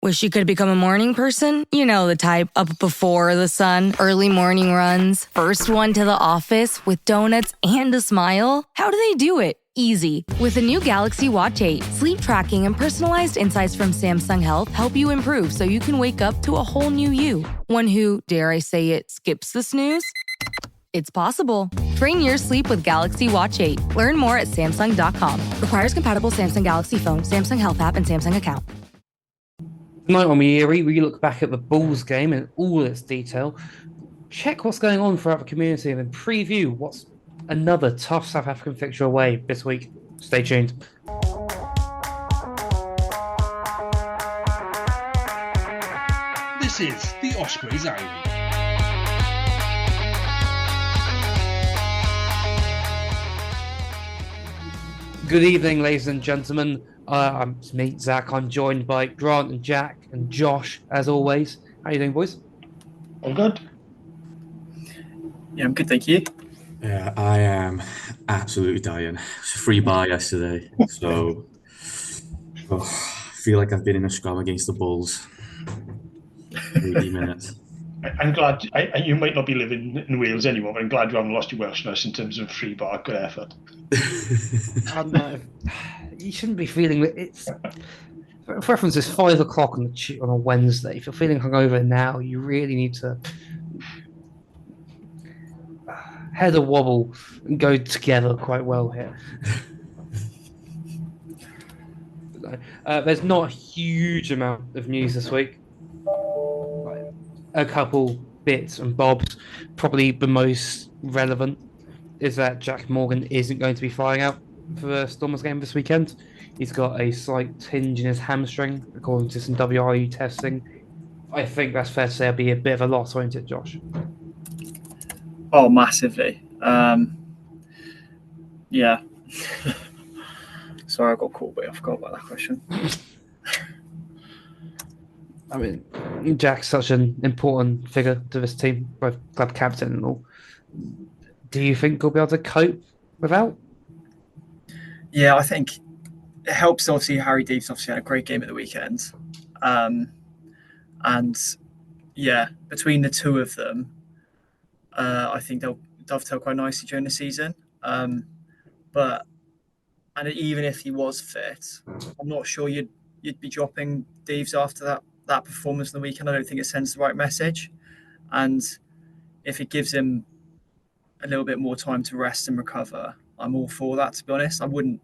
Wish you could become a morning person? You know the type, up before the sun, early morning runs, first one to the office with donuts and a smile. How do they do it? Easy. With the new Galaxy Watch 8, sleep tracking and personalized insights from Samsung Health help you improve so you can wake up to a whole new you. One who, dare I say it, skips the snooze? It's possible. Train your sleep with Galaxy Watch 8. Learn more at Samsung.com. Requires compatible Samsung Galaxy phone, Samsung Health app, and Samsung account. Tonight on We look back at the Bulls game in all its detail, check what's going on throughout the community, and then preview what's another tough South African fixture away this week. Stay tuned. This is the Ospreys Hour. Good evening, ladies and gentlemen. It's me, Zach. I'm joined by Grant and Jack and Josh, as always. How you doing, boys? I'm good. Yeah, I'm good, thank you. Yeah, I am absolutely dying. It's a free bar yesterday, so I feel like I've been in a scrum against the Bulls. 80 minutes. I'm glad you might not be living in Wales anymore, but I'm glad you haven't lost your Welshness in terms of free bar. Good effort. You shouldn't be feeling it. It's for reference. It's 5 o'clock on a Wednesday. If you're feeling hungover now, you really need to head a wobble and go together quite well here. There's not a huge amount of news this week. A couple bits and bobs. Probably the most relevant is that Jack Morgan isn't going to be flying out for the Stormers game this weekend. He's got a slight tinge in his hamstring, according to some WRU testing. I think that's fair to say it'll be a bit of a loss, won't it, Josh? Oh, massively. Yeah. Sorry, I got caught, but I forgot about that question. I mean, Jack's such an important figure to this team, both club captain and all. Do you think he'll be able to cope without? Yeah, I think it helps. Obviously, Harry Deves obviously had a great game at the weekend. And yeah, between the two of them, I think they'll dovetail quite nicely during the season. But even if he was fit, I'm not sure you'd be dropping Deves after that performance on the weekend. I don't think it sends the right message. And if it gives him a little bit more time to rest and recover, I'm all for that, to be honest. I wouldn't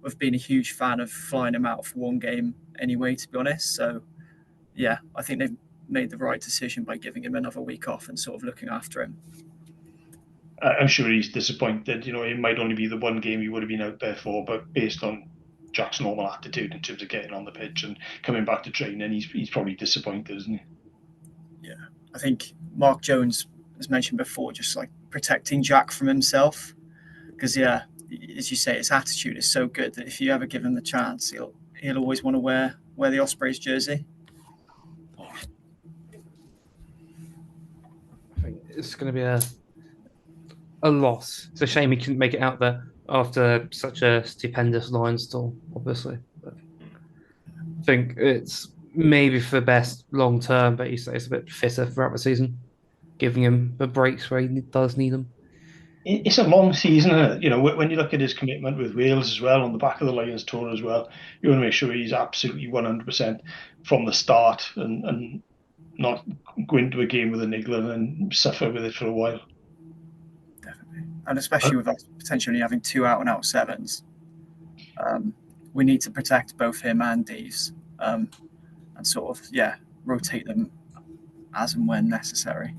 have been a huge fan of flying him out for one game anyway, to be honest. So, yeah, I think they've made the right decision by giving him another week off and sort of looking after him. I'm sure he's disappointed. It might only be the one game he would have been out there for, but based on Jack's normal attitude in terms of getting on the pitch and coming back to training, he's probably disappointed, isn't he? Yeah, I think Mark Jones has mentioned before, just like protecting Jack from himself, because yeah, as you say, his attitude is so good that if you ever give him the chance, he'll always want to wear the Ospreys jersey. I think it's going to be a loss. It's a shame he couldn't make it out there after such a stupendous Lions tour, obviously. But I think it's maybe for the best long term, but he stays a bit fitter throughout the season, giving him the breaks where he does need them. It's a long season, isn't it? When you look at his commitment with Wales as well, on the back of the Lions tour as well, you want to make sure he's absolutely 100% from the start and not go into a game with a niggle and suffer with it for a while. Definitely. And especially with us potentially having 2 out-and-out sevens, we need to protect both him and Deves and sort of, rotate them as and when necessary.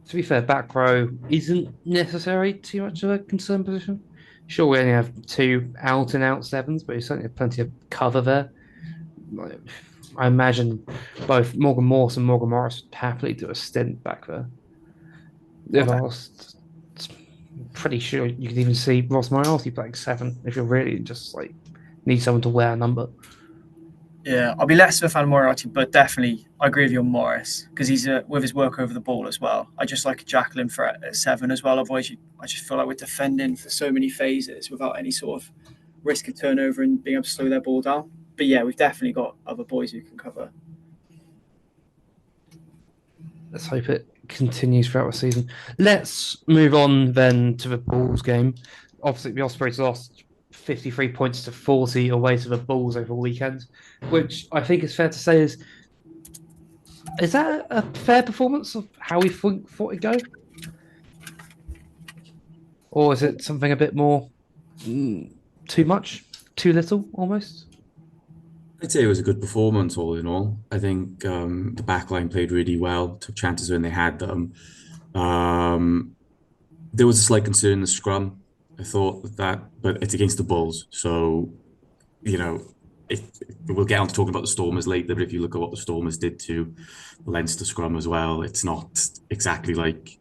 To be fair, back row isn't necessarily too much of a concern position. Sure, we only have 2 out-and-out sevens, but we certainly have plenty of cover there. I imagine both Morgan Morse and Morgan Morris would happily do a stint back there. Pretty sure you could even see Ross Moriarty playing 7 if you really just need someone to wear a number. Yeah, I'll be less of a fan of Moriarty, but definitely I agree with you on Morris because he's with his work over the ball as well. I just like Jacqueline for at 7 as well. Otherwise, I just feel like we're defending for so many phases without any sort of risk of turnover and being able to slow their ball down. But yeah, we've definitely got other boys who can cover. Let's hope it continues throughout the season. Let's move on then to the Bulls game. Obviously, the Ospreys lost 53 points to 40 away to the Bulls over the weekend, which I think is fair to say is that a fair performance of how we thought it'd go? Or is it something a bit more too much, too little almost? I'd say it was a good performance all in all. I think the back line played really well, took chances when they had them. There was a slight concern in the scrum. I thought that, but it's against the Bulls. So, if we'll get on to talking about the Stormers later, but if you look at what the Stormers did to the Leinster scrum as well, it's not exactly like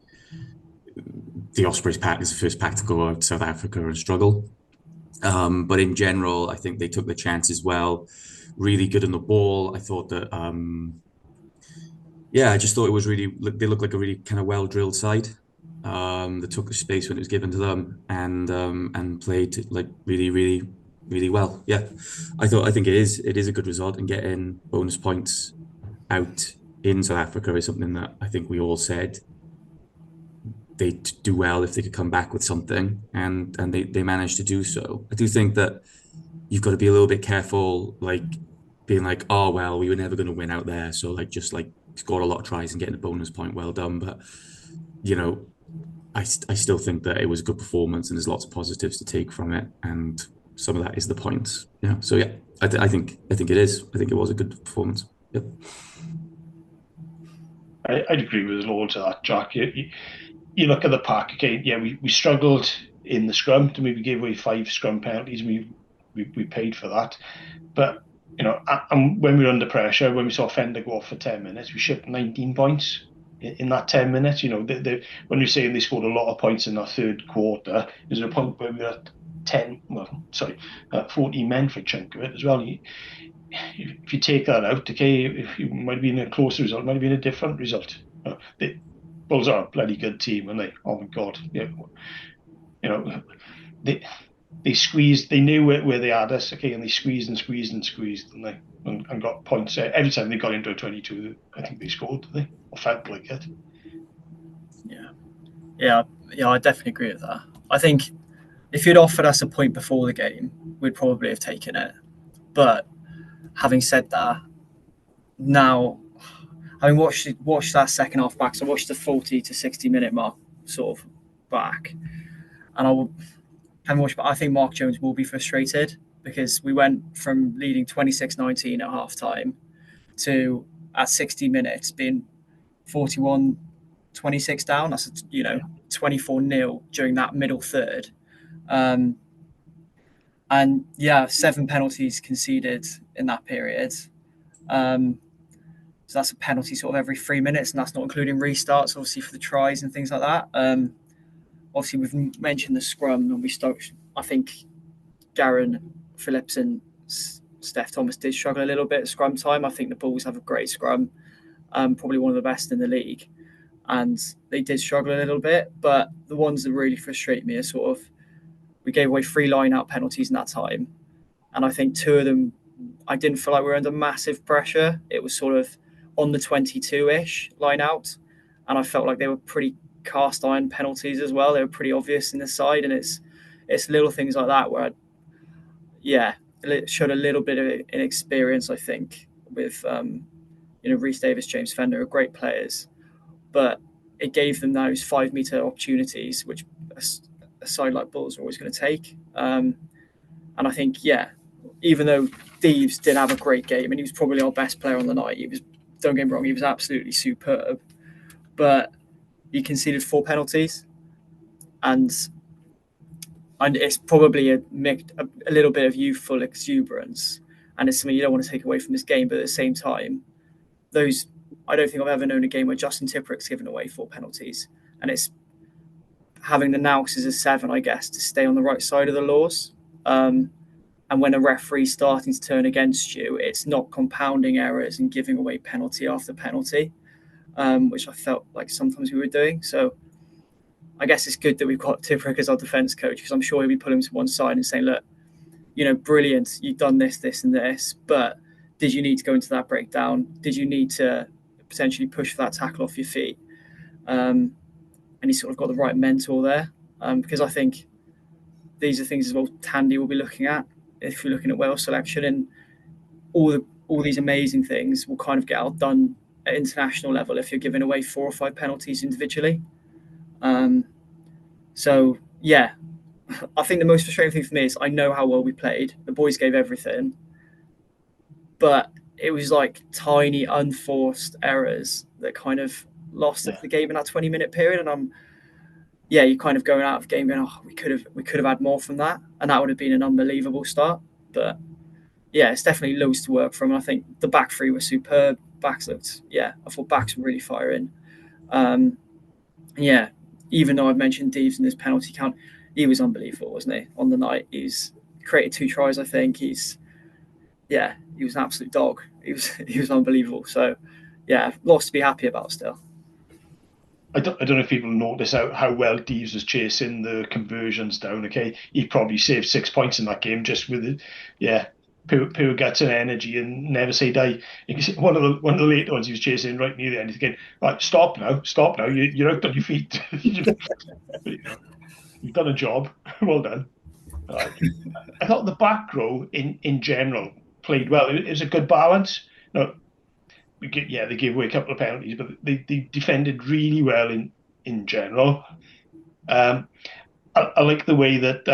the Ospreys pack is the first pack to go out to South Africa and struggle. But in general, I think they took the chances well, really good on the ball. I thought that, I just thought it was really, they looked like a really kind of well-drilled side. That took the space when it was given to them and played like really, really, really well. Yeah, I think it is a good result, and getting bonus points out in South Africa is something that I think we all said they'd do well if they could come back with something, and they managed to do so. I do think that you've got to be a little bit careful, like being like, oh well, we were never going to win out there, so like just like score a lot of tries and getting a bonus point, well done. But I still think that it was a good performance, and there's lots of positives to take from it, and some of that is the points. So yeah, I think it is. I think it was a good performance. Yep. I'd agree with loads of that, Jack. You look at the pack again. Yeah, we struggled in the scrum. To maybe gave away 5 scrum penalties. We paid for that, but and when we were under pressure, when we saw Fender go off for 10 minutes, we shipped 19 points in that 10 minutes. When you're saying they scored a lot of points in that third quarter, there's a point where we were at 14 men for a chunk of it as well. If you take that out, okay, if you might have been a closer result, it might have been a different result. The Bulls are a bloody good team, and oh my God, they squeezed. They knew where they had us, okay, and they squeezed and squeezed and squeezed, and got points every time they got into a 22. I think they scored, did they? Or felt like it. Yeah, I definitely agree with that. I think if you'd offered us a point before the game, we'd probably have taken it. But having said that, now having watched that second half back, so I watched the 40 to 60 minute mark sort of back, and I think Mark Jones will be frustrated, because we went from leading 26-19 at half time to at 60 minutes being 41-26 down. That's 24-0 during that middle third. And 7 penalties conceded in that period. So that's a penalty sort of every 3 minutes, and that's not including restarts, obviously, for the tries and things like that. Obviously, we've mentioned the scrum, and I think Garen Phillips and Steph Thomas did struggle a little bit at scrum time. I think the Bulls have a great scrum, probably one of the best in the league, and they did struggle a little bit. But the ones that really frustrate me are we gave away 3 line-out penalties in that time, and I think 2 of them, I didn't feel like we were under massive pressure. It was sort of on the 22-ish line-out, and I felt like they were pretty cast iron penalties as well. They were pretty obvious in the side, and it's little things like that where it showed a little bit of inexperience, I think, with Rhys Davis, James Fender are great players, but it gave them those 5-meter opportunities, which a side like Bulls are always going to take. And I think, even though Deves did have a great game, and he was probably our best player on the night, don't get me wrong, he was absolutely superb, but he conceded 4 penalties, and it's probably a little bit of youthful exuberance, and it's something you don't want to take away from this game. But at the same time, I don't think I've ever known a game where Justin Tipurick's given away 4 penalties, and it's having the nous as a 7, I guess, to stay on the right side of the laws. And when a referee's starting to turn against you, it's not compounding errors and giving away penalty after penalty, which I felt like sometimes we were doing. So I guess it's good that we've got Tipurick as our defence coach, because I'm sure he'll be pulling him to one side and saying, look, brilliant, you've done this, this, and this, but did you need to go into that breakdown? Did you need to potentially push for that tackle off your feet? And he's sort of got the right mentor there, because I think these are things as well Tandy will be looking at if you're looking at Wales selection, and all these amazing things will kind of get outdone at international level if you're giving away 4 or 5 penalties individually. So yeah, I think the most frustrating thing for me is I know how well we played. The boys gave everything, but it was like tiny unforced errors that kind of lost the game in that 20-minute period. And you're kind of going out of game going, oh, we could have had more from that, and that would have been an unbelievable start. But yeah, it's definitely loads to work from. And I think the back three were superb. Backs looked, I thought backs were really firing. Even though I've mentioned Deves in his penalty count, he was unbelievable, wasn't he? On the night, he's created 2 tries. I think he was an absolute dog. He was unbelievable. So lots to be happy about still. I don't know if people notice how well Deves was chasing the conversions down. Okay, he probably saved 6 points in that game just with it. Pure guts and energy, and never say die. You can see one of the late ones he was chasing right near the end. He's again, right, stop now. You're out on your feet. You've done a job. Well done. I thought the back row in general played well. It was a good balance. No, they gave away a couple of penalties, but they defended really well in general. I like the way that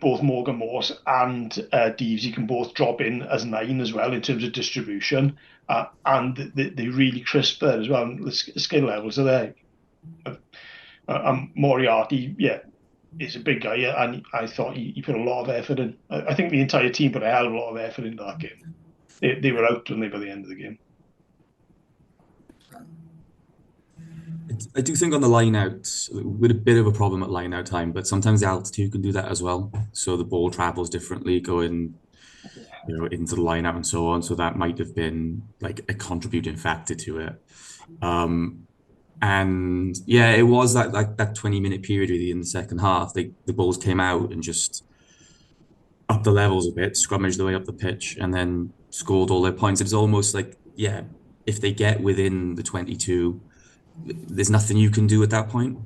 both Morgan Morse and Deves can both drop in as 9 as well in terms of distribution, and they really crisp there as well. The skill levels are there. Moriarty, is a big guy, and I thought he put a lot of effort in. I think the entire team put a hell of a lot of effort into that game. They were out, weren't they, by the end of the game? I do think on the line out, with a bit of a problem at line out time, but sometimes the altitude can do that as well. So the ball travels differently going, into the line out and so on. So that might have been like a contributing factor to it. And it was that 20-minute period really in the second half. The balls came out and just upped the levels a bit, scrummaged their way up the pitch, and then scored all their points. It's almost like, if they get within the 22, there's nothing you can do at that point.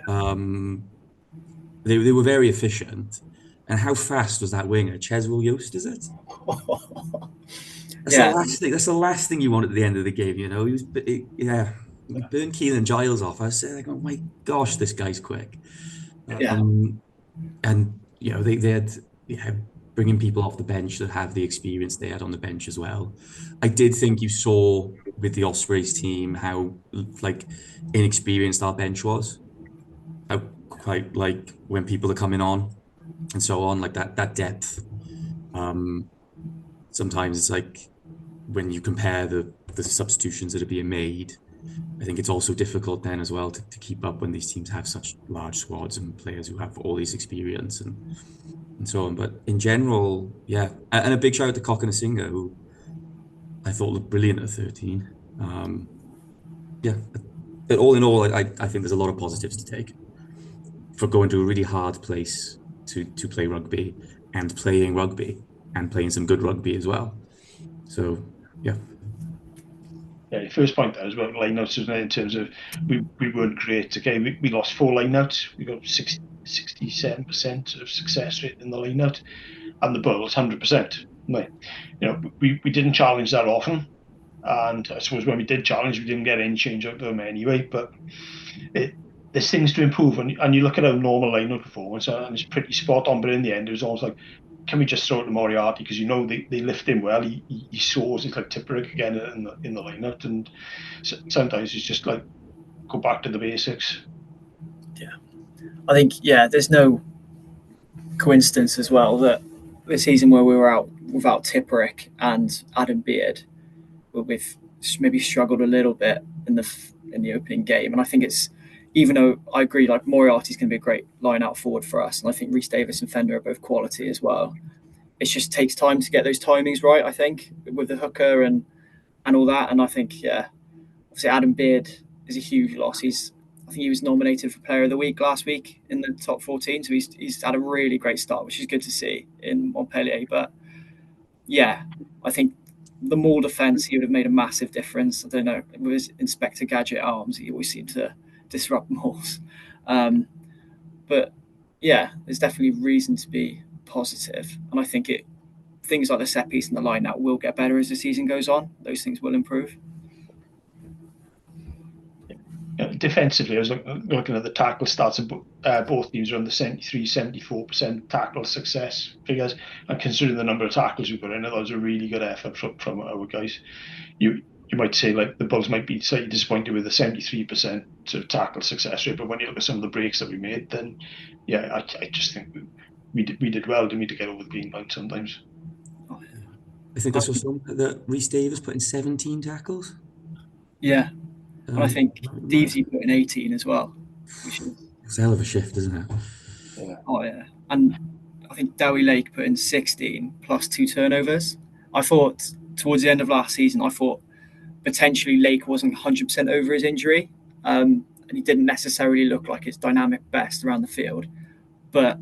They were very efficient. And how fast was that winger? Cheswell Yost, is it? That's the last thing you want at the end of the game. He was, burned Keelan Giles off. I was saying, oh my gosh, this guy's quick. And they had bringing people off the bench that have the experience they had on the bench as well. I did think you saw with the Ospreys team how inexperienced our bench was. How quite when people are coming on and so on, that depth. Sometimes it's like when you compare the substitutions that are being made, I think it's also difficult then as well to keep up when these teams have such large squads and players who have all this experience and so on. But in general, and a big shout out to Cockanasinga, who I thought looked brilliant at 13. But all in all, I think there's a lot of positives to take for going to a really hard place to play rugby and playing rugby and playing some good rugby as well. So, the first point there is about lineouts, isn't it? In terms of we weren't great. Okay, we lost 4 lineouts. We got 67% of success rate in the lineout, and the Bulls 100%. We didn't challenge that often, and I suppose when we did challenge, we didn't get any change out of them anyway. But there's things to improve, and you look at our normal lineout performance, and it's pretty spot on. But in the end, it was almost like, can we just throw it to Moriarty, because they lift him well. He soars. He's like Tipperick again in the lineup, and sometimes it's just like go back to the basics. I think there's no coincidence as well that the season where we were out without Tipperick and Adam Beard, we've maybe struggled a little bit in the opening game, and I think it's, even though I agree, Moriarty's going to be a great line out forward for us, and I think Rhys Davis and Fender are both quality as well. It just takes time to get those timings right, I think, with the hooker and all that. And I think, obviously Adam Beard is a huge loss. I think he was nominated for Player of the Week last week in the top 14. So he's had a really great start, which is good to see in Montpellier. But yeah, I think the more defence, he would have made a massive difference. I don't know, with his Inspector Gadget arms, he always seemed to disrupt mauls. But yeah, there's definitely reason to be positive, and I think things like the set piece and the line out will get better as the season goes on. Those things will improve. Defensively, I was looking at the tackle stats of both teams are on the 73-74% tackle success figures, and considering the number of tackles we put in, that was a really good effort from our guys. You might say like the Bulls might be slightly disappointed with the 73% sort of tackle success rate, but when you look at some of the breaks that we made, then yeah, I just think we did well, didn't we, to get over the green line sometimes. I think I saw some that Rhys Davies put in 17 tackles. Yeah. And I think Deasy put in 18 as well, which is it's a hell of a shift, isn't it? Yeah. Oh yeah, and I think Dowie Lake put in 16 plus 2 turnovers. I thought towards the end of last season, I thought potentially Lake wasn't 100% over his injury, and he didn't necessarily look like his dynamic best around the field. But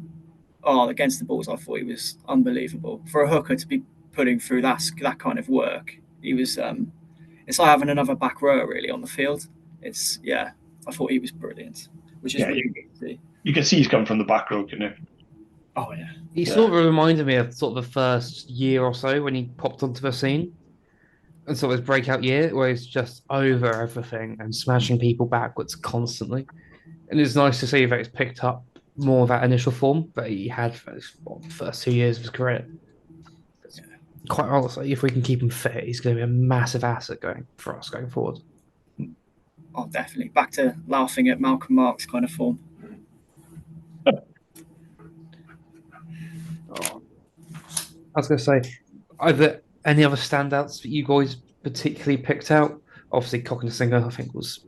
against the Bulls, I thought he was unbelievable for a hooker to be putting through that kind of work. He was. It's like having another back rower really on the field. I thought he was brilliant, which is really good to see. You can see he's come from the back row, you know. Oh yeah. He sort of reminded me of sort of the first year or so when he popped onto the scene, and sort of his breakout year where he's just over everything and smashing people backwards constantly. And it's nice to see that he's picked up more of that initial form that he had for the first 2 years of his career. Quite honestly, if we can keep him fit, he's going to be a massive asset for us going forward. Oh, definitely. Back to laughing at Malcolm Marks kind of form. I was going to say, are there any other standouts that you guys particularly picked out? Obviously, Cocknesinger, I think, was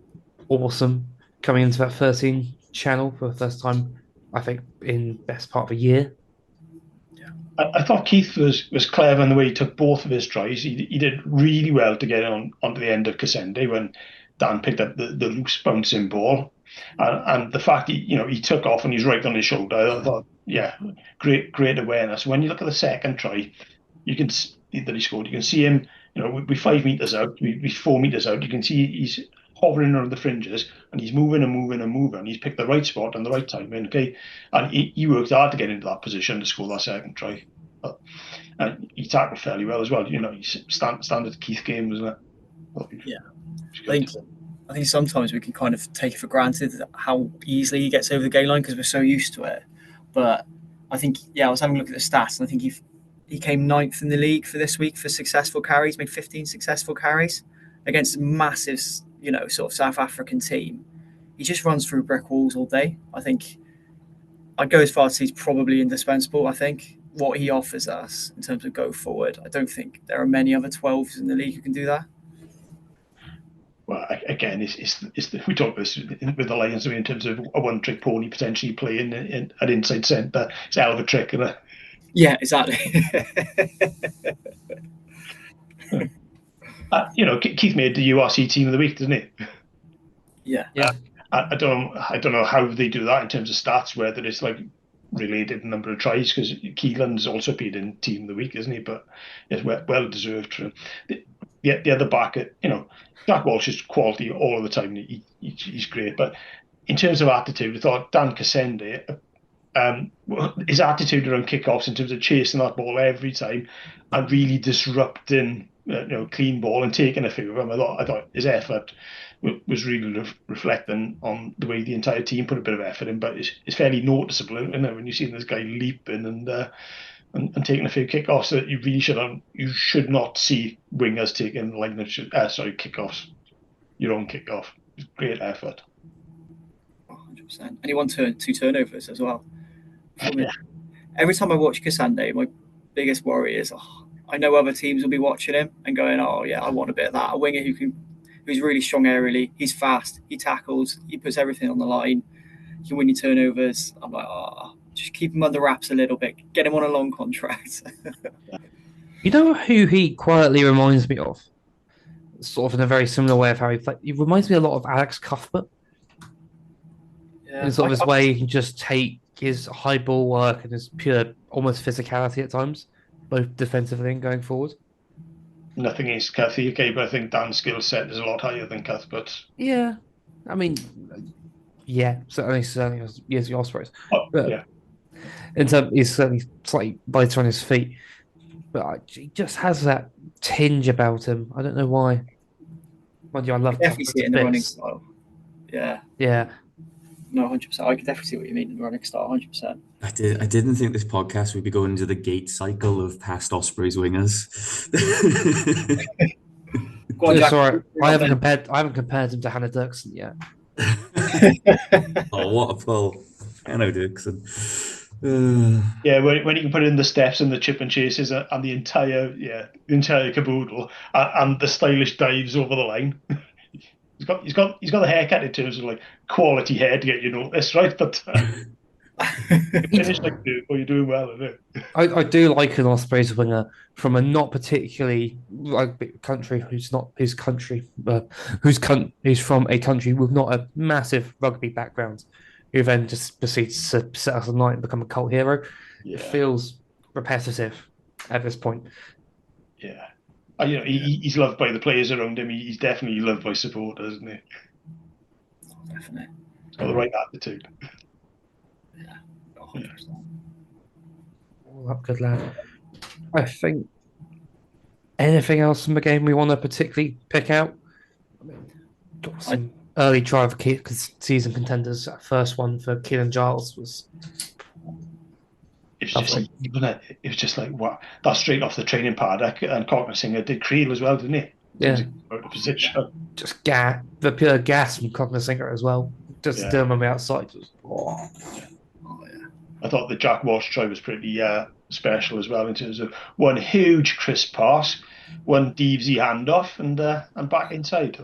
awesome coming into that 13 channel for the first time, I think, in best part of a year. I thought Keith was clever in the way he took both of his tries. He did really well to get onto the end of Cassende when Dan picked up the loose bouncing ball, and the fact he took off and he's right on his shoulder. I thought, yeah, great awareness. When you look at the second try, that he scored. You can see him. We're 5 meters out. We're 4 meters out. You can see he's hovering around the fringes and he's moving and moving and moving. He's picked the right spot and the right time. Okay, and he worked hard to get into that position to score that second try. And he tackled fairly well as well. He's standard Keith game, wasn't it? Yeah, I think sometimes we can kind of take it for granted how easily he gets over the game line because we're so used to it. But I think, I was having a look at the stats and I think he came 9th in the league for this week for successful carries, made 15 successful carries against a massive, sort of South African team. He just runs through brick walls all day. I think I'd go as far as he's probably indispensable. I think what he offers us in terms of go forward, I don't think there are many other 12s in the league who can do that. Well, again, we talk this with the Lions in terms of a one-trick pony potentially playing at inside centre. It's a hell of a trick, isn't it? Yeah, exactly. Keith made the URC team of the week, didn't he? Yeah. I don't know how they do that in terms of stats, whether it's like related number of tries, because Keelan's also appeared in team of the week, isn't he? But it's well deserved for him. The other back, Jack Walsh is quality all of the time. He's great, but in terms of attitude, I thought Dan Cassende, his attitude around kickoffs in terms of chasing that ball every time and really disrupting, clean ball and taking a few of them. I thought his effort was really reflecting on the way the entire team put a bit of effort in, but it's fairly noticeable, when you see this guy leaping and taking a few kickoffs that you should not see wingers taking kickoffs, your own kickoff. Great effort. 100%. And he won 2 turnovers as well. Every time I watch Cassande, my biggest worry is I know other teams will be watching him and going, oh yeah, I want a bit of that. A winger who's really strong aerially, he's fast, he tackles, he puts everything on the line, he can win your turnovers. I'm like, just keep him under wraps a little bit, get him on a long contract. You know who he quietly reminds me of? Sort of in a very similar way of how he played. He reminds me a lot of Alex Cuthbert. Yeah, in sort of his way, he can just take his high ball work and his pure almost physicality at times, both defensively and going forward. Nothing against Cuthie, okay, but I think Dan's skill set is a lot higher than Cuthbert's. Yeah, I mean, yeah, certainly as the Ospreys. Oh, But yeah. in terms, he's certainly slightly lighter on his feet, but he just has that tinge about him. I don't know why. Mind you, I love definitely see it in the running bits. style. Yeah, Yeah, no, 100%. I could definitely see what you mean in the running style, 100%. I didn't think this podcast would be going into the gate cycle of past Ospreys wingers. Go on, Jack. sorry, I haven't compared him to Hannah Dirksen yet. Oh, what a pull. Hello, Dixon. Yeah, when you can put in the steps and the chip and chases and the entire caboodle and the stylish dives over the line. He's got the haircut in terms of like quality hair to get you noticed, right? But you finish like you're doing well, isn't it? I do like an Ospreys winger from a not particularly rugby country who's from a country with not a massive rugby background, who then just proceeds to set us alight and become a cult hero. Yeah. It feels repetitive at this point. Yeah. He's loved by the players around him. He's definitely loved by supporters, isn't he? Definitely. He's got the right attitude. Yeah. 100%. All up, good lad. I think anything else from the game we want to particularly pick out? Got some early try of season contenders. That first one for Keelan Giles was. It was just like what that straight off the training paddock, and Cognisinger did Creel as well, didn't he? Yeah. Out of position. Just the pure gas from Cognisinger as well. Just doing on the outside. Oh, yeah. I thought the Jack Walsh try was pretty special as well in terms of one huge crisp pass, one Deavesy handoff, and back inside.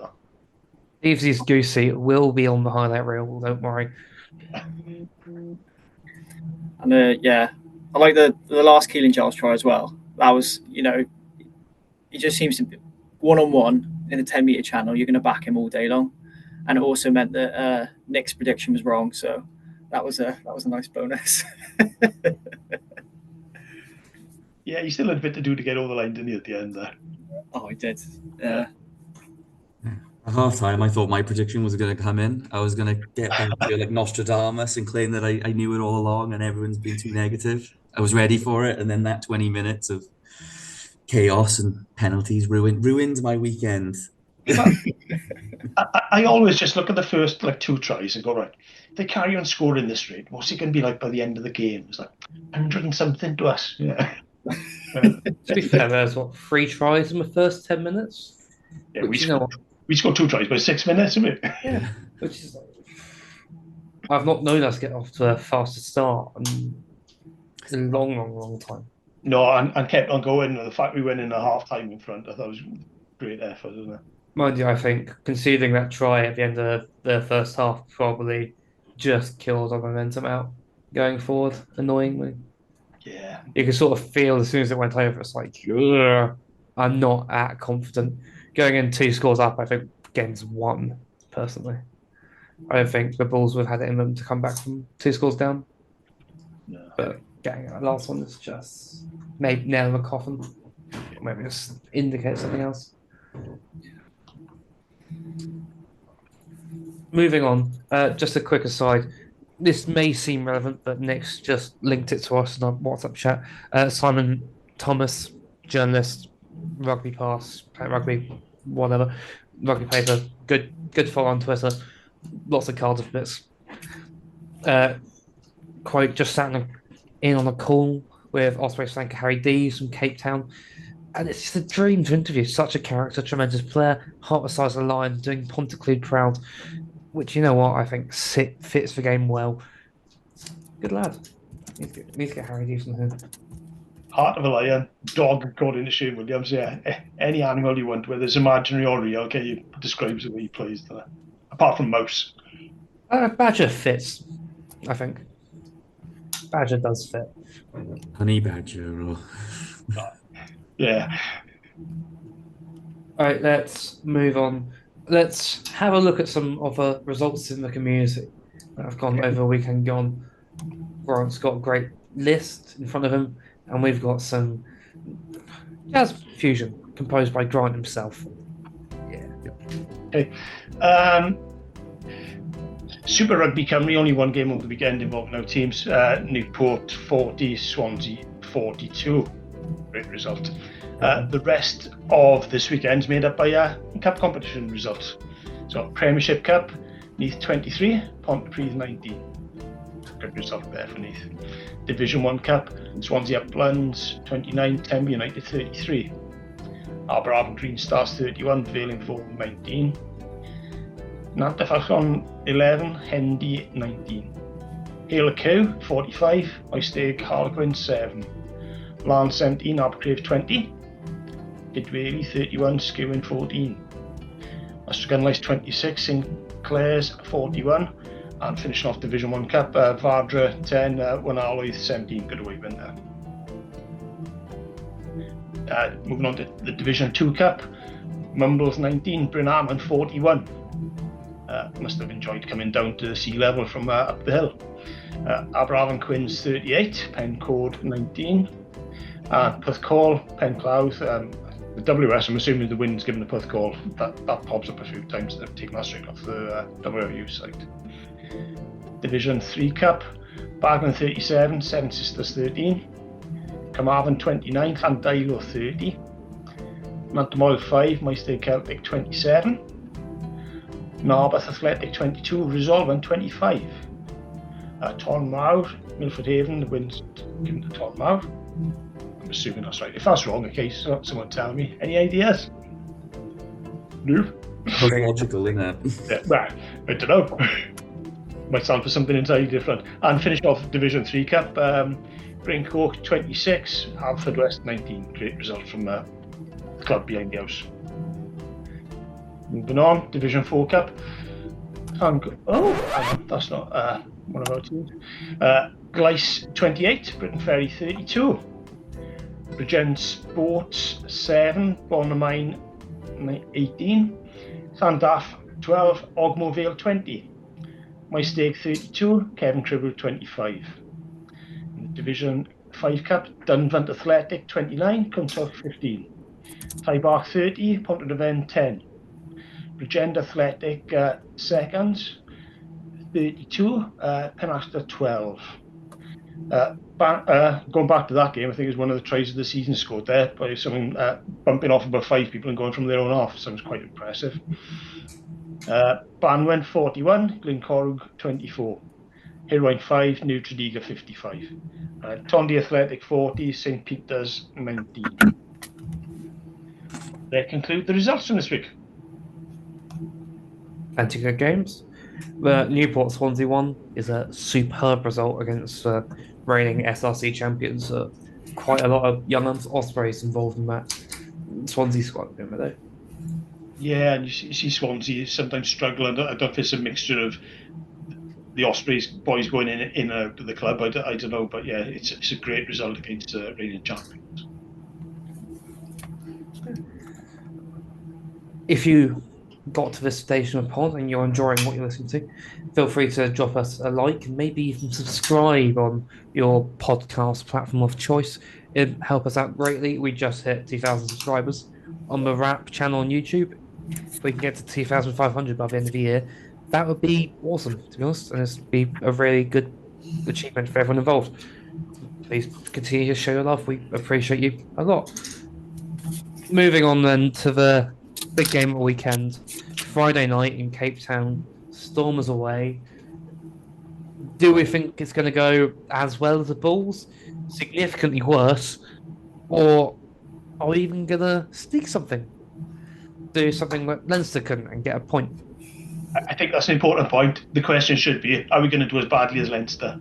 Deavesy's goosey will be on the highlight reel. Don't worry. And I like the last Keelan Giles try as well. That was, he just seems to be one-on-one in a 10-meter channel. You're going to back him all day long, and it also meant that Nick's prediction was wrong. So that was a nice bonus. Yeah, he still had a bit to do to get over the line, didn't he, at the end there? Oh, he did. Yeah. At half time, I thought my prediction was going to come in. I was going to get back to like Nostradamus and claim that I knew it all along and everyone's been too negative. I was ready for it. And then that 20 minutes of chaos and penalties ruined my weekend. I always just look at the first two tries and go, right, if they carry on scoring this rate, what's it going to be like by the end of the game? It's like 100 and something to us. Yeah. To be fair, there's 3 tries in the first 10 minutes? Yeah, we scored 2 tries by 6 minutes, isn't it? Yeah. Which is I've not known us get off to a faster start in a long time. No, and kept on going. The fact we went in a half time in front, I thought was great effort, wasn't it? Mind you, I think conceding that try at the end of the first half probably just killed our momentum out going forward, annoyingly. Yeah. You could sort of feel as soon as it went over, it's like, ugh, I'm not that confident. Going in 2 scores up, I think game's won, personally. I don't think the Bulls would have had it in them to come back from 2 scores down. No. But getting that last one is just maybe nail in the coffin. Maybe just indicate something else. Moving on, just a quick aside. This may seem relevant, but Nick's just linked it to us in our WhatsApp chat. Simon Thomas, journalist, rugby pass, play rugby, whatever, rugby paper, good follow on Twitter, lots of Cardiff bits. Quite just sat in on a call with Ospreys flanker Harry Dees from Cape Town, and it's just a dream to interview such a character, tremendous player, heart the size of a lion, doing Pontyclun proud, which, you know what, I think fits the game well. Good lad. Need to get Harry Dees on here. Heart of a lion, dog according to Shane Williams. Yeah, any animal you want, whether it's imaginary or real. Okay, you describes the way he plays there. Apart from mouse. Badger fits, I think. Badger does fit. Honey badger or... Yeah. All right, let's move on. Let's have a look at some of the results in the community. I've gone over the weekend. Gone. Grant's got a great list in front of him, and we've got some jazz fusion composed by Grant himself. Okay. Super Rugby Cymru, only one game over the weekend involving no teams. Newport 40, Swansea 42. Great result. The rest of this weekend's made up by cup competition results. So Premiership Cup, Neath 23, Pontypridd 19. Good result there for Neath. Division 1 Cup, Swansea Uplands 29, Tenby United 33. Aberafon Green Stars 31, Vailingford 19. Nantafachon 11, Hendy 19. Hale Cow 45, Oysteg Harlequin 7. Larne 17, Abercrave 20. Didweli 31, Skewin 14. Astragunlais 26, St Clair's 41. And finishing off Division 1 Cup, Vardra 10, Wanaloith 17, good away win there. Moving on to the Division 2 Cup, Mumbles 19, Brynarman 41. Must have enjoyed coming down to the sea level from up the hill. Aberafon Quins 38, Pencord 19. Puthcall, Penclouth, the WS, I'm assuming the win's given the Puthcall. That pops up a few times. They've taken that straight off the WU site. Division 3 Cup, Baglan 37, Seven Sisters 13. Carmarthen 29, Llandailo 30. Nantamoel 5, Maesteg Celtic 27. Narberth Athletic 22, Resolven 25. Tonmawr, Milford Haven, the wins given to Tonmawr. I'm assuming that's right. If that's wrong, okay, so someone tell me. Any ideas? No? Logical, isn't it? Yeah, well, I don't know. Might stand for something entirely different. And finished off Division 3 Cup, Braincoke 26, Halford West 19. Great result from the club behind the house. Moving on, Division 4 Cup. That's not one of our teams. Gleice 28, Britain Ferry 32. Bridgend Sports 7, Bonamine 18. Llandaff 12, Ogmore Vale 20. Maesteg 32, Kevin Cribble 25. In the Division 5 Cup, Dunvant Athletic 29, Cwmtoch 15. Tybach 30, Pontrhydyfen 10. Bridgend Athletic seconds 32, Penastra 12. Going back to that game, I think it was one of the tries of the season scored there by someone bumping off about 5 people and going from their own half. Sounds quite impressive. Banwen 41, Glencorrwg 24. Hirwain 5, New Tredegar 55. Tondi Athletic 40, St Peter's 19. That conclude the results from this week. Plenty good games. The Newport Swansea one is a superb result against reigning SRC champions. Quite a lot of young Ospreys involved in that Swansea squad, remember though? Yeah, and you see Swansea sometimes struggle. I don't know if it's a mixture of the Ospreys boys going in and out of the club. I don't know, but yeah, it's a great result against reigning champions. If you got to this stage of the pod and you're enjoying what you're listening to, feel free to drop us a like and maybe even subscribe on your podcast platform of choice. It'd help us out greatly. We just hit 2,000 subscribers on the Rap channel on YouTube. If we can get to 2,500 by the end of the year, that would be awesome, to be honest, and it'd be a really good achievement for everyone involved. Please continue to show your love. We appreciate you a lot. Moving on then to the big game of the weekend. Friday night in Cape Town, Stormers away. Do we think it's going to go as well as the Bulls? Significantly worse? Or are we even going to sneak something? Do something that Leinster couldn't and get a point? I think that's an important point. The question should be, are we going to do as badly as Leinster?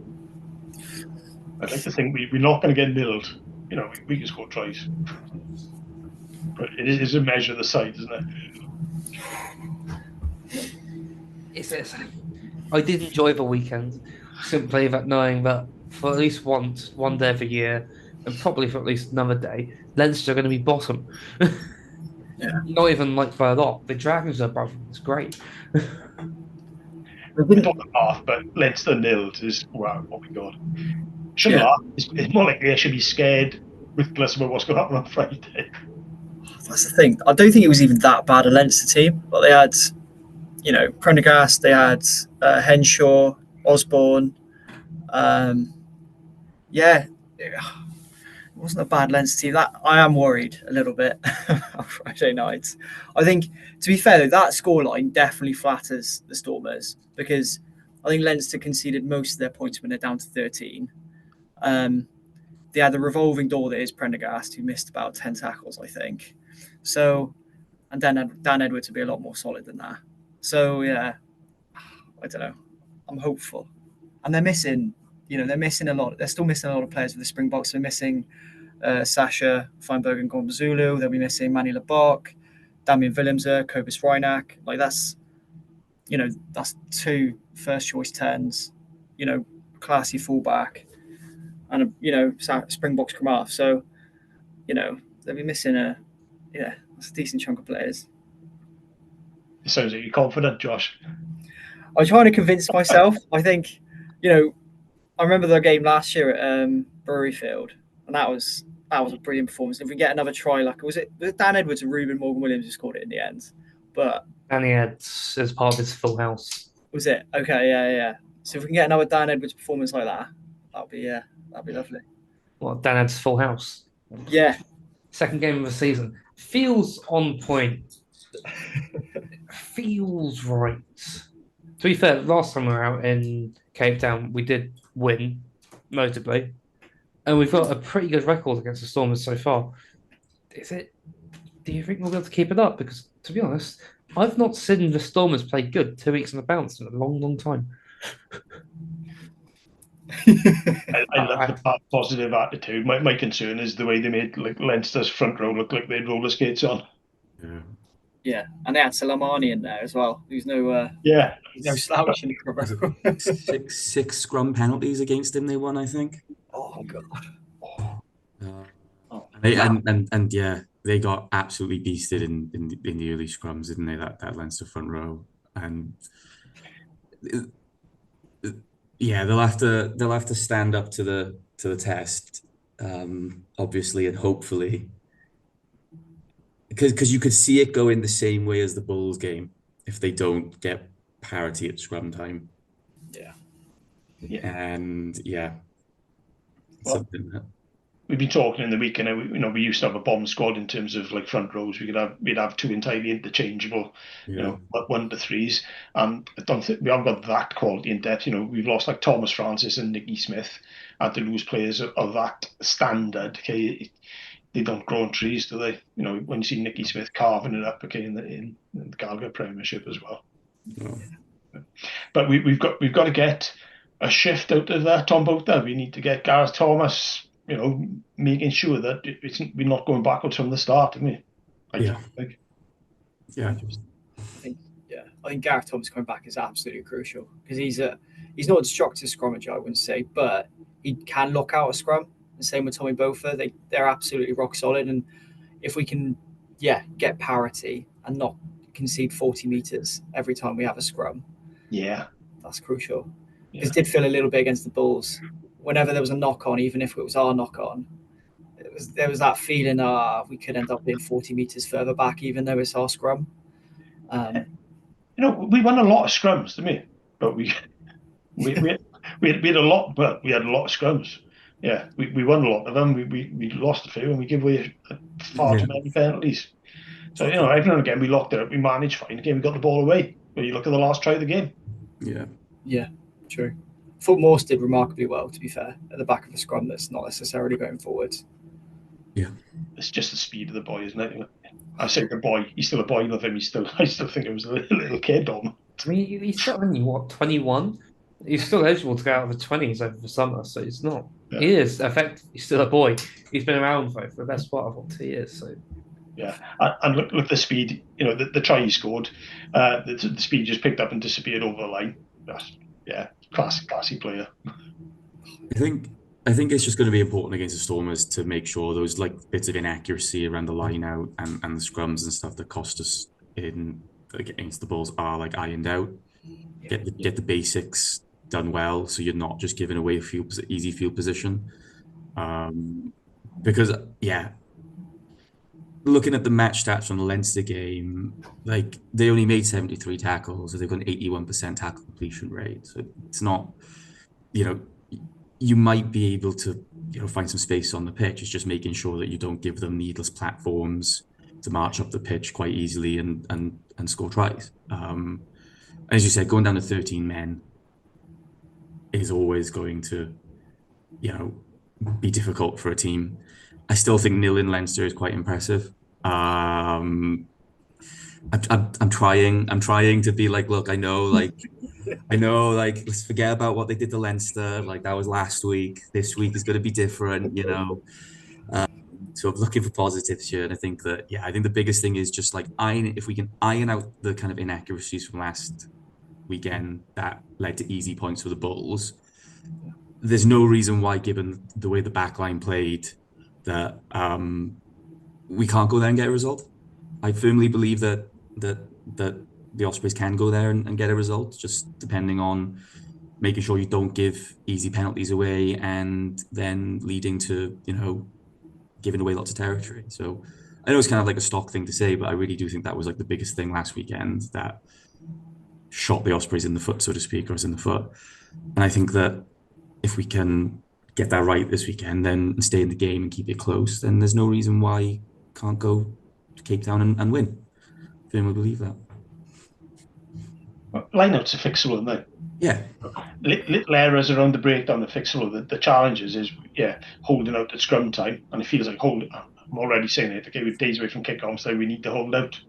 I'd like to think we're not going to get nilled. You know, we can score tries. But it is a measure of the side, isn't it? I did enjoy the weekend, simply that knowing that for at least one day of the year, and probably for at least another day, Leinster are going to be bottom. Yeah. Not even like by a lot. The Dragons are above. It's great. we don't laugh, but Leinster nilled is, wow, oh my God. Shouldn't laugh. It's more likely I should be scared ruthless about what's going to happen on Friday. That's the thing. I don't think it was even that bad a Leinster team, but they had, Prendergast, they had Henshaw, Osborne. Yeah, it wasn't a bad Leinster team. That I am worried a little bit on Friday night. I think, to be fair, though, that scoreline definitely flatters the Stormers because I think Leinster conceded most of their points when they're down to 13. They had the revolving door that is Prendergast, who missed about 10 tackles, I think. So, and then Dan Edwards would be a lot more solid than that. So, yeah, I don't know. I'm hopeful. And they're missing a lot. They're still missing a lot of players with the Springboks. They're missing Sasha Feinberg and Gombazulu. They'll be missing Manny Lebok, Damian Willemser, Kobus Reinach. Like that's 2 first choice 10s, classy fullback, and Springboks come off. So, they'll be missing that's a decent chunk of players. It sounds like you're confident, Josh. I'm trying to convince myself. I think, I remember the game last year at Buryfield, and that was a brilliant performance. If we get another try, was it Dan Edwards and Ruben Morgan Williams who scored it in the end? But Danny Eds as part of his full house. Was it? Okay, yeah. So if we can get another Dan Edwards performance like that, that'd be lovely. Well, Dan Eds full house. Yeah. Second game of the season. Feels on point. Feels right. To be fair, last time we were out in Cape Town, we did win, notably. And we've got a pretty good record against the Stormers so far. Do you think we'll be able to keep it up? Because, to be honest, I've not seen the Stormers play good 2 weeks on the bounce in a long, long time. I love the positive attitude. My concern is the way they made Leinster's front row look like they had roller skates on. Yeah, and they had Salamani in there as well. There's no slouch in the row. six scrum penalties against him. They won, I think. Oh God. They got absolutely beasted in the early scrums, didn't they? That Leinster front row, and they'll have to stand up to the test, obviously and hopefully, because you could see it going the same way as the Bulls game if they don't get parity at scrum time. Something that. We've been talking in the week, and we used to have a bomb squad in terms of front rows. We'd have 2 entirely interchangeable, 1 to 3s, and I don't think we haven't got that quality in depth. We've lost Thomas Francis and Nicky Smith, and to lose players of that standard. Okay, they don't grow on trees, do they? When you see Nicky Smith carving it up, okay, in the Gallagher Premiership as well. No. But we've got to get a shift out of Tom Botha. We need to get Gareth Thomas. Making sure that we're not going backwards from the start, I think. I think Gareth Thomas coming back is absolutely crucial because he's not a destructive scrummager, I wouldn't say, but he can lock out a scrum. The same with Tommy Botha. They're absolutely rock solid, and if we can, get parity and not concede 40 meters every time we have a scrum, that's crucial. Because it did feel a little bit against the Bulls. Whenever there was a knock on, even if it was our knock on, there was that feeling we could end up being 40 meters further back, even though it's our scrum. We won a lot of scrums, didn't we? But we had a lot, but we had a lot of scrums. Yeah, we won a lot of them. We lost a few, and we give away far too many penalties. So every now and again we locked it up. We managed fine. Again, we got the ball away. But you look at the last try of the game. Yeah, true. I thought Morse did remarkably well, to be fair, at the back of a scrum that's not necessarily going forwards. Yeah. It's just the speed of the boy, isn't it? I say the boy, he's still a boy, love him. I still think it was a little kid on. I mean, he's still only, 21? He's still eligible to go out of the 20s over the summer, so it's not. Yeah. He is, effectively, he's still a boy. He's been around for the best part of 2 years, so. Yeah, and look at the speed, the try he scored, the speed just picked up and disappeared over the line. Classy player. I think it's just going to be important against the Stormers to make sure those bits of inaccuracy around the line out and the scrums and stuff that cost us against the Bulls are ironed out. get the basics done well, so you're not just giving away easy field position. Because looking at the match stats from the Leinster game, like they only made 73 tackles, so they've got an 81% tackle completion rate. So it's not, you know, you might be able to, find some space on the pitch. It's just making sure that you don't give them needless platforms to march up the pitch quite easily and score tries. As you said, going down to 13 men is always going to, be difficult for a team. I still think nil in Leinster is quite impressive. I'm trying. I'm trying to be like, look, I know, let's forget about what they did to Leinster. Like that was last week. This week is going to be different, So I'm looking for positives here, and I think that, I think the biggest thing is just like if we can iron out the kind of inaccuracies from last weekend that led to easy points for the Bulls. There's no reason why, given the way the backline played, that we can't go there and get a result. I firmly believe that the Ospreys can go there and get a result, just depending on making sure you don't give easy penalties away and then leading to, giving away lots of territory. So I know it's kind of like a stock thing to say, but I really do think that was like the biggest thing last weekend that shot the Ospreys in the foot, so to speak, or us in the foot. And I think that if we can get that right this weekend, then stay in the game and keep it close, then there's no reason why you can't go to Cape Town and win. I firmly believe that. Lineouts are fixable, aren't they? Yeah. Little errors around the breakdown are fixable. The challenges is, holding out at scrum time, and it feels like I'm already saying it. Okay, with days away from kickoff, so we need to hold out.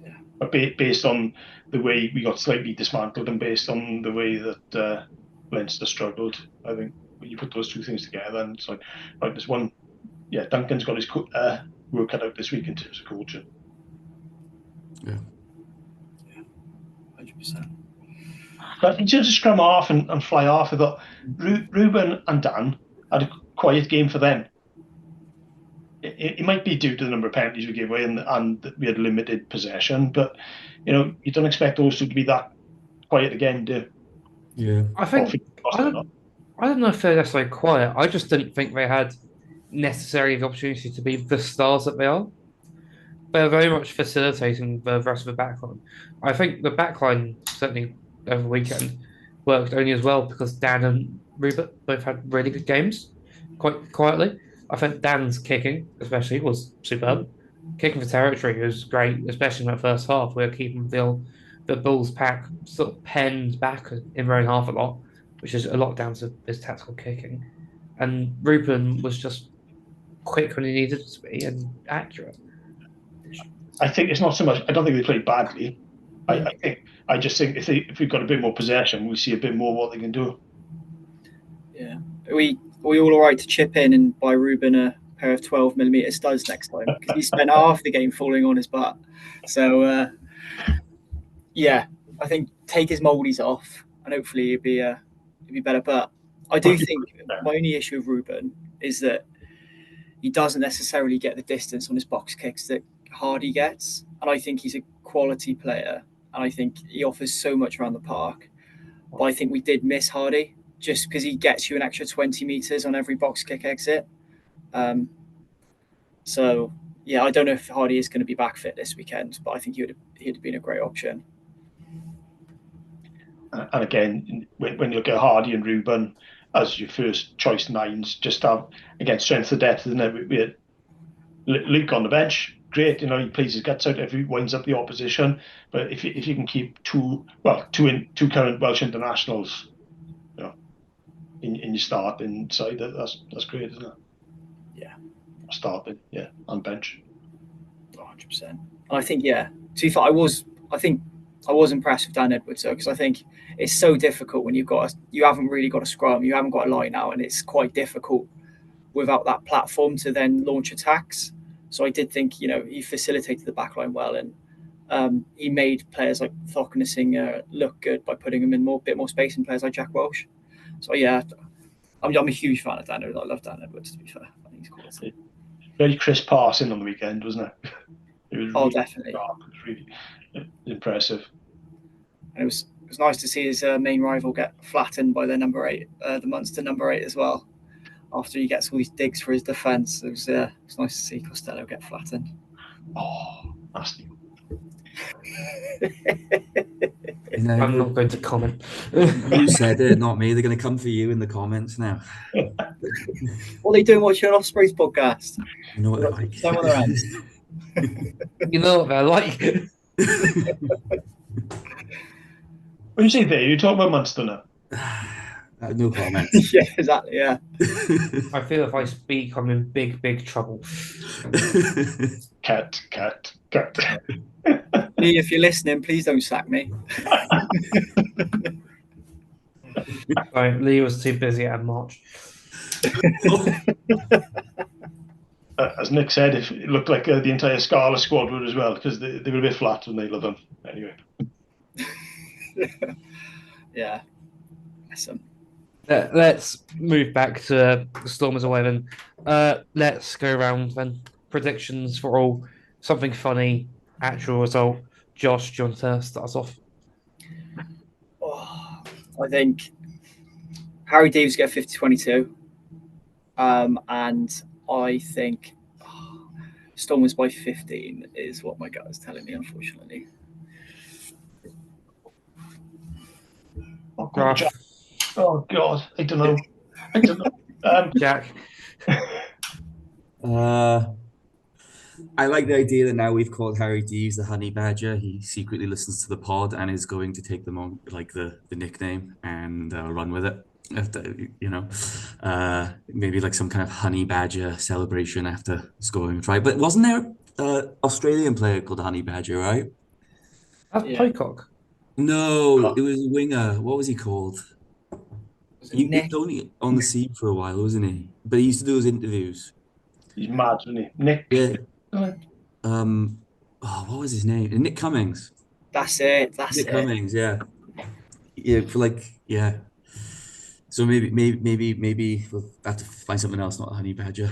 Yeah. But based on the way we got slightly dismantled and based on the way that Leinster struggled, I think when you put those two things together, and it's like, right, there's one. Yeah, Duncan's got his work cut out this week in terms of coaching. Yeah. 100%. But in terms of scrum off and fly off, I thought Ruben and Dan had a quiet game for them. It might be due to the number of penalties we gave away and we had limited possession, but you don't expect those two to be that quiet again, do you? Yeah. I don't know if they're necessarily quiet. I just didn't think they had necessarily the opportunity to be the stars that they are. They're very much facilitating the rest of the backline. I think the backline, certainly over the weekend, worked only as well because Dan and Rupert both had really good games, quite quietly. I think Dan's kicking, especially, was superb. Kicking for territory was great, especially in that first half. We were keeping the Bulls pack sort of penned back in their own half a lot, which is a lot down to his tactical kicking. And Rupert was just quick when he needed to be and accurate. I think it's not so much. I don't think they played badly. I just think if we've got a bit more possession, we'll see a bit more what they can do. Yeah, are we all right to chip in and buy Ruben a pair of 12mm studs next time? Because he spent half the game falling on his butt. So I think take his moldies off, and hopefully it'd be better. But I do think my only issue with Ruben is that he doesn't necessarily get the distance on his box kicks that Hardy gets, and I think he's a quality player, and I think he offers so much around the park. But I think we did miss Hardy just because he gets you an extra 20 meters on every box kick exit. So I don't know if Hardy is going to be back fit this weekend, but I think he'd have been a great option. And again, when you look at Hardy and Ruben as your first choice nines, just have again strength of depth, isn't it? We had Luke on the bench. Great, he plays his guts out every winds up the opposition. But if you can keep two current Welsh internationals, in your starting side, that's great, isn't it? Yeah, starting, on bench. 100%. And I think to be fair, I was impressed with Dan Edwards though, because I think it's so difficult when you haven't really got a scrum, you haven't got a line out, and it's quite difficult without that platform to then launch attacks. So I did think, he facilitated the backline well, and he made players like Thockenisinger look good by putting him in bit more space in players like Jack Welsh. So I'm a huge fan of Dan Edwards. I love Dan Edwards, to be fair. I think he's quality. Very crisp passing on the weekend, wasn't it? It was really definitely. sharp. It was really impressive. And it was nice to see his main rival get flattened by their number 8, the Munster number 8 as well. After he gets all these digs for his defence, it was nice to see Costello get flattened. Oh, nasty. I'm not going to comment. You said it, not me. They're going to come for you in the comments now. What are they doing watching an Ospreys podcast? You know what they're like. Time on their hands. You know what they're like. When you say they, you talk about Munster now. No comment. Yeah, exactly. Yeah. I feel if I speak, I'm in big trouble. Cut. Lee, if you're listening, please don't sack me. Sorry, Lee was too busy at March. As Nick said, it looked like the entire Scarlet squad would as well, because they were a bit flat when they love them. Anyway. Yeah. Awesome. Let's move back to Stormers 11. Let's go around then. Predictions for all. Something funny, actual result. Josh, do you want to start us off? Oh, I think Harry Davies get 50-22. And I think Stormers by 15 is what my gut is telling me, unfortunately. Oh, God, I don't know. Jack? I like the idea that now we've called Harry Deves the Honey Badger. He secretly listens to the pod and is going to take them on like the nickname and run with it. After, maybe like some kind of Honey Badger celebration after scoring a try. But wasn't there an Australian player called Honey Badger, right? Pocock. No, it was a winger. What was he called? He was Nick? only on the scene for a while, wasn't he? But he used to do his interviews. He's mad, isn't he? Nick. Yeah. What was his name? Nick Cummings. That's it. Nick Cummings, yeah. Yeah, So maybe we'll have to find something else, not a honey badger.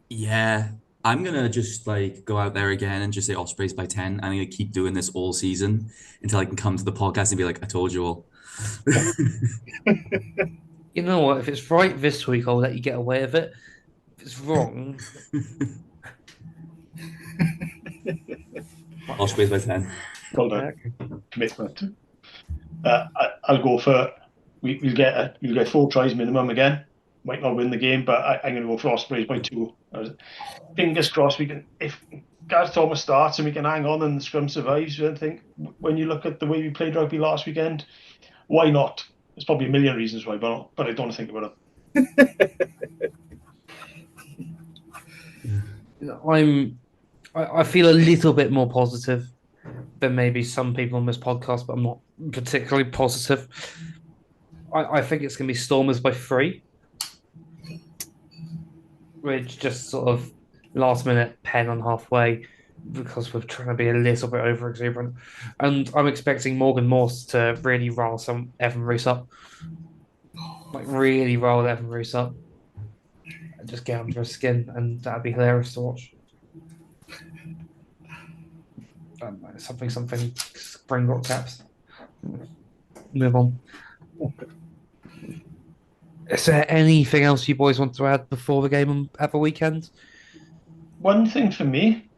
Yeah. I'm gonna just like go out there again and just say Ospreys by 10. I'm gonna keep doing this all season until I can come to the podcast and be like, I told you all. You know what? If it's right this week, I'll let you get away with it. If it's wrong, Ospreys by 10. Well done. Commitment. I'll go for we'll get 4 tries minimum again. Might not win the game, but I'm going to go for Ospreys by 2. Fingers crossed we can. If Gareth Thomas starts and we can hang on and the scrum survives, I think when you look at the way we played rugby last weekend, why not? There's probably a million reasons why, but I don't want to think about it. I feel a little bit more positive than maybe some people on this podcast, but I'm not particularly positive. I think it's going to be Stormers by 3. Which just sort of last minute pen on halfway because we're trying to be a little bit over exuberant. And I'm expecting Morgan Morse to really roll some Evan Roos up. Like really roll Evan Roos up. And just get under his skin, and that'd be hilarious to watch. Something Springbok caps. Move on. Is there anything else you boys want to add before the game at the weekend? One thing for me,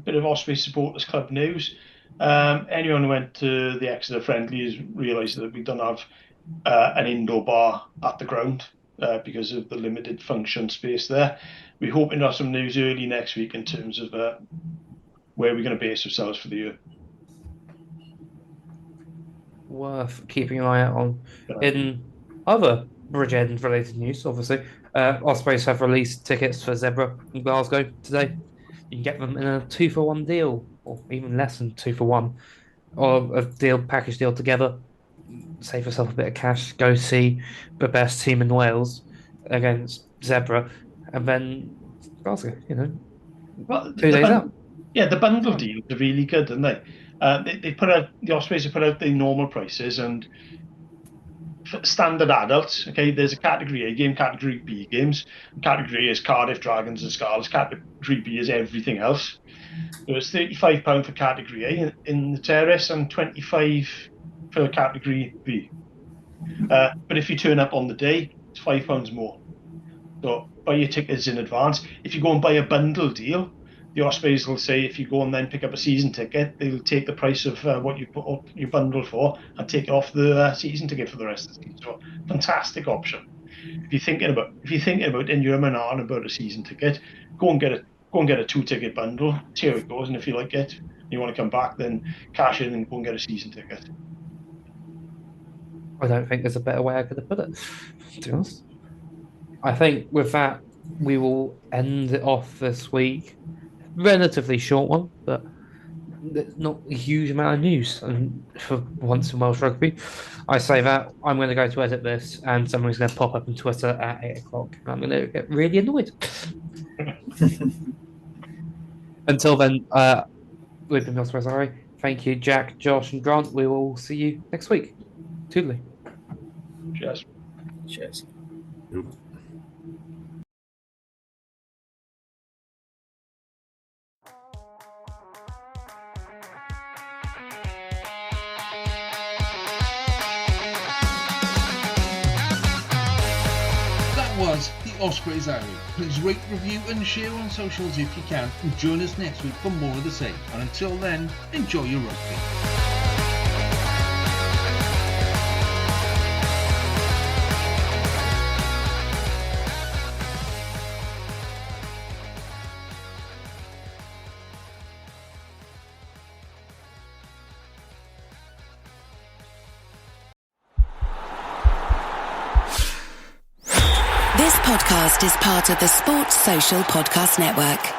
bit of Ospreys Supporters Club news. Anyone who went to the Exeter friendlies realised that we don't have an indoor bar at the ground because of the limited function space there. We're hoping to have some news early next week in terms of where we're going to base ourselves for the year. Worth keeping an eye out on. In other Bridgend related news, obviously, Ospreys have released tickets for Zebra in Glasgow today. You can get them in a 2-for-1 deal, or even less than 2-for-1, or a package deal together. Save yourself a bit of cash. Go see the best team in Wales against Zebra, and then Glasgow. Well, 2 days out. Yeah, the bundle deals are really good, aren't they? They put out the Ospreys have put out the normal prices, and for standard adults, okay, there's a Category A game, Category B games. Category A is Cardiff Dragons and Scarlets. Category B is everything else. So it's £35 for Category A in the terrace and £25 for Category B. But if you turn up on the day, it's £5 more. So buy your tickets in advance. If you go and buy a bundle deal, the Ospreys will say if you go and then pick up a season ticket, they'll take the price of what you put up your bundle for and take it off the season ticket for the rest of the season. So fantastic option. If you're thinking about in your on about a season ticket, go and get a 2-ticket bundle. See how it goes, and if you like it, you want to come back, then cash in and go and get a season ticket. I don't think there's a better way I could have put it, to be honest. I think with that, we will end it off this week. Relatively short one, but not a huge amount of news. And for once in Welsh rugby, I say that I'm going to go to edit this, and someone's going to pop up on Twitter at 8 o'clock. And I'm going to get really annoyed. Until then, we've been Ospreys. Sorry. Thank you, Jack, Josh, and Grant. We will see you next week. Toodly. Cheers. Cheers. Yep. Was the Ospreys Diary. Please rate, review and share on socials if you can, and join us next week for more of the same. And until then, enjoy your rugby. This podcast is part of the Sports Social Podcast Network.